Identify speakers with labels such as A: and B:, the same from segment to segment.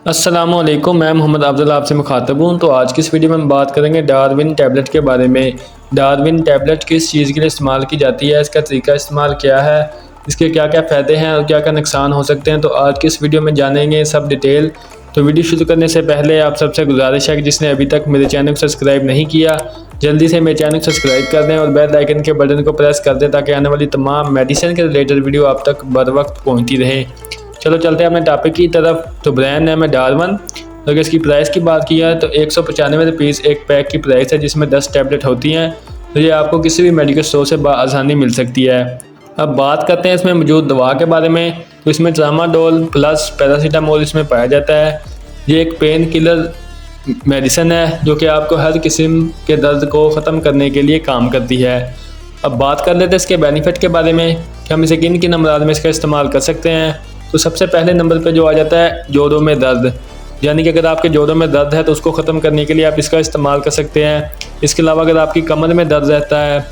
A: अस्सलामुअलैकुम, मैं मोहम्मद अफजल आपसे मुखातब हूँ। तो आज की इस वीडियो में हम बात करेंगे डार्विन टैबलेट के बारे में। डार्विन टैबलेट किस चीज़ के लिए इस्तेमाल की जाती है, इसका तरीका इस्तेमाल क्या है, इसके क्या क्या फ़ायदे हैं और क्या क्या नुकसान हो सकते हैं। तो आज की इस वीडियो में जानेंगे सब डिटेल। तो वीडियो शुरू करने से पहले आप सबसे गुजारिश है कि जिसने अभी तक मेरे चैनल को सब्सक्राइब नहीं किया, जल्दी से मेरे चैनल को सब्सक्राइब कर दें और बेल आइकन के बटन को प्रेस कर दें ताकि आने वाली तमाम मेडिसिन के रिलेटेड वीडियो आप तक बर वक्त पहुँचती रहे। चलो चलते हैं अपने टॉपिक की तरफ। तो ब्रांड नेम है डार्विन। अगर इसकी प्राइस की बात की है तो 195 रुपीज़ एक पैक की प्राइस है, जिसमें 10 टैबलेट होती हैं। तो ये आपको किसी भी मेडिकल स्टोर से आसानी मिल सकती है। अब बात करते हैं इसमें मौजूद दवा के बारे में। तो इसमें ट्रामाडोल प्लस पैरासीटामोल इसमें पाया जाता है। ये एक पेन किलर मेडिसिन है जो कि आपको हर किस्म के दर्द को ख़त्म करने के लिए काम करती है। अब बात कर लेते हैं इसके बेनिफिट के बारे में कि हम इसे किन किन अमराज में इसका इस्तेमाल कर सकते हैं। तो सबसे पहले नंबर पे जो आ जाता है जोड़ों में दर्द, यानी कि अगर आपके जोड़ों में दर्द है तो उसको ख़त्म करने के लिए आप इसका इस्तेमाल कर सकते हैं। इसके अलावा अगर आपकी कमर में दर्द रहता है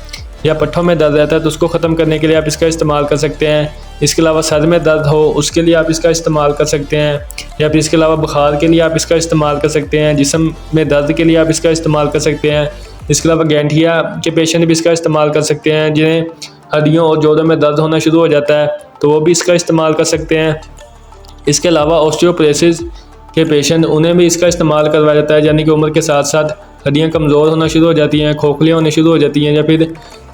A: या पट्ठों में दर्द रहता है तो उसको ख़त्म करने के लिए आप इसका इस्तेमाल कर सकते हैं। इसके अलावा सर में दर्द हो उसके लिए आप इसका इस्तेमाल कर सकते हैं, या फिर इसके अलावा बुखार के लिए आप इसका इस्तेमाल कर सकते हैं। जिस्म में दर्द के लिए आप इसका इस्तेमाल कर सकते हैं। इसके अलावा गैंठिया के पेशेंट भी इसका इस्तेमाल कर सकते हैं, जिन्हें हड्डियों और जोड़ों में दर्द होना शुरू हो जाता है तो वो भी इसका इस्तेमाल कर सकते हैं। इसके अलावा ऑस्टियोपोरोसिस के पेशेंट, उन्हें भी इसका इस्तेमाल करवाया जाता है, यानी कि उम्र के साथ साथ हड्डियां कमज़ोर होना शुरू हो जाती हैं, खोखलियाँ होने शुरू हो जाती हैं, या फिर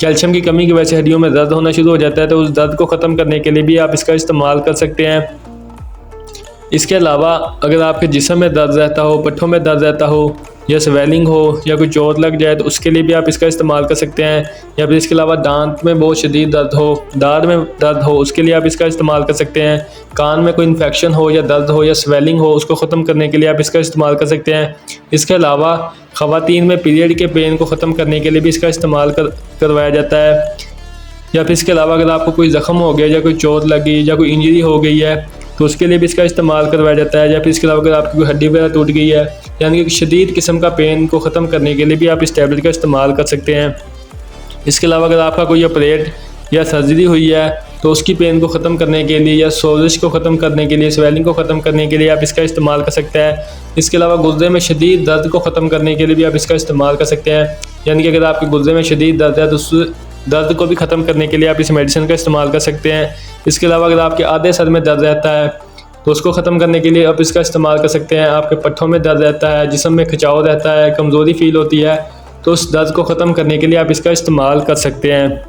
A: कैल्शियम की कमी की वजह से हड्डियों में दर्द होना शुरू हो जाता है। तो उस दर्द को ख़त्म करने के लिए भी आप इसका इस्तेमाल कर सकते हैं। इसके अलावा अगर आपके जिस्म में दर्द रहता हो, पट्ठों में दर्द रहता हो, या स्वेलिंग हो, या कोई चोट लग जाए तो उसके लिए भी आप इसका इस्तेमाल कर सकते हैं। या फिर इसके अलावा दांत में बहुत शदीद दर्द हो, दाढ़ में दर्द हो, उसके लिए आप इसका इस्तेमाल कर सकते हैं। कान में कोई इन्फेक्शन हो या दर्द हो या स्वेलिंग हो, उसको ख़त्म करने के लिए आप इसका इस्तेमाल कर सकते हैं। इसके अलावा ख़वातीन में पीरियड के पेन को ख़त्म करने के लिए भी इसका इस्तेमाल करवाया जाता है। या फिर इसके अलावा अगर आपको कोई ज़ख्म हो गया या कोई चोट लगी या कोई इंजरी हो गई है तो उसके लिए भी इसका इस्तेमाल करवाया जाता है। या फिर इसके अलावा अगर आपकी कोई हड्डी वगैरह टूट गई है, यानी कि शदीद किस्म का पेन को ख़त्म करने के लिए भी आप इस टैबलेट का इस्तेमाल कर सकते हैं। इसके अलावा अगर आपका कोई ऑपरेट या सर्जरी हुई है तो उसकी पेन को ख़त्म करने के लिए या सोजिश को ख़त्म करने के लिए, स्वेलिंग को ख़त्म करने के लिए आप इसका इस्तेमाल कर सकते हैं। इसके अलावा गुर्दे में शदीद दर्द को ख़त्म करने के लिए भी आप इसका इस्तेमाल कर सकते हैं, यानी कि अगर आपके गुर्दे में शदीद दर्द है तो उस दर्द को भी ख़त्म करने के लिए आप इस मेडिसिन का इस्तेमाल कर सकते हैं। इसके अलावा अगर आपके आधे सर में दर्द रहता है तो उसको ख़त्म करने के लिए आप इसका इस्तेमाल कर सकते हैं। आपके पट्ठों में दर्द रहता है, जिस्म में खिंचाव रहता है, कमज़ोरी फील होती है तो उस दर्द को ख़त्म करने के लिए आप इसका इस्तेमाल कर सकते हैं।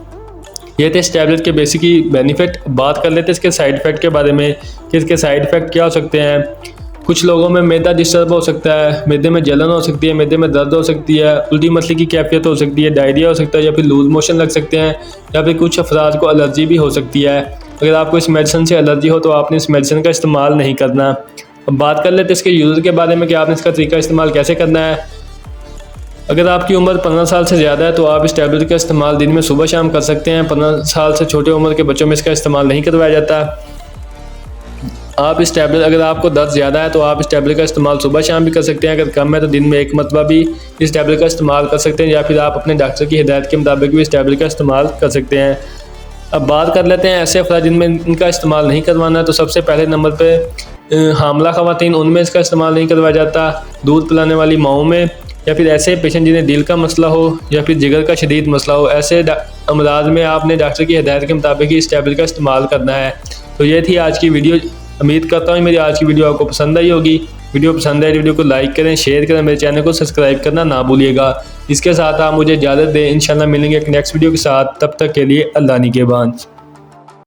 A: ये थे इस टैबलेट के बेसिक ही बेनिफिट। बात कर लेते हैं इसके साइड इफ़ेक्ट के बारे में कि इसके साइड इफ़ेक्ट क्या हो सकते हैं। कुछ लोगों में मैदा डिस्टर्ब हो सकता है, मैदे में जलन हो सकती है, मैदे में दर्द हो सकती है, उल्टी मसले की कैफियत हो सकती है, डायरिया हो सकता है, या फिर लूज मोशन लग सकते हैं, या फिर कुछ अफराद को एलर्जी भी हो सकती है। अगर आपको इस मेडिसिन से एलर्जी हो तो आपने इस मेडिसिन का इस्तेमाल नहीं करना। अब बात कर लेते हैं इसके यूज़र के बारे में कि आपने इसका तरीका इस्तेमाल कैसे करना है। अगर आपकी उम्र 15 साल से ज़्यादा है तो आप इस टैबलेट का इस्तेमाल दिन में सुबह शाम कर सकते हैं। 15 साल से छोटे उम्र के बच्चों में इसका इस्तेमाल नहीं करवाया जाता। आप इस टैबलेट, अगर आपको दर्द ज़्यादा है तो आप इस टैबलेट का इस्तेमाल सुबह शाम भी कर सकते हैं। अगर कम है तो दिन में एक मरतबा भी इस टैबलेट का इस्तेमाल कर सकते हैं, या फिर आप अपने डॉक्टर की हिदायत के मुताबिक भी इस टैबलेट का इस्तेमाल कर सकते हैं। अब बात कर लेते हैं ऐसे अफराद जिनमें इनका इस्तेमाल नहीं करवाना है। तो सबसे पहले नंबर पे हामला ख़वातीन, उनमें इसका इस्तेमाल नहीं करवाया जाता। दूध पिलाने वाली माओं में, या फिर ऐसे पेशेंट जिन्हें दिल का मसला हो या फिर जिगर का शदीद मसला हो, ऐसे अमराज में आपने डॉक्टर की हिदायत के मुताबिक ही इस टैबलेट का इस्तेमाल करना है। तो ये थी आज की वीडियो। उम्मीद करता हूँ मेरी आज की वीडियो आपको पसंद आई होगी। वीडियो पसंद आए तो वीडियो को लाइक करें, शेयर करें, मेरे चैनल को सब्सक्राइब करना ना भूलिएगा। इसके साथ आप मुझे इजाज़त दें, इंशाल्लाह मिलेंगे एक नेक्स्ट वीडियो के साथ। तब तक के लिए अल्लाह निगहबान।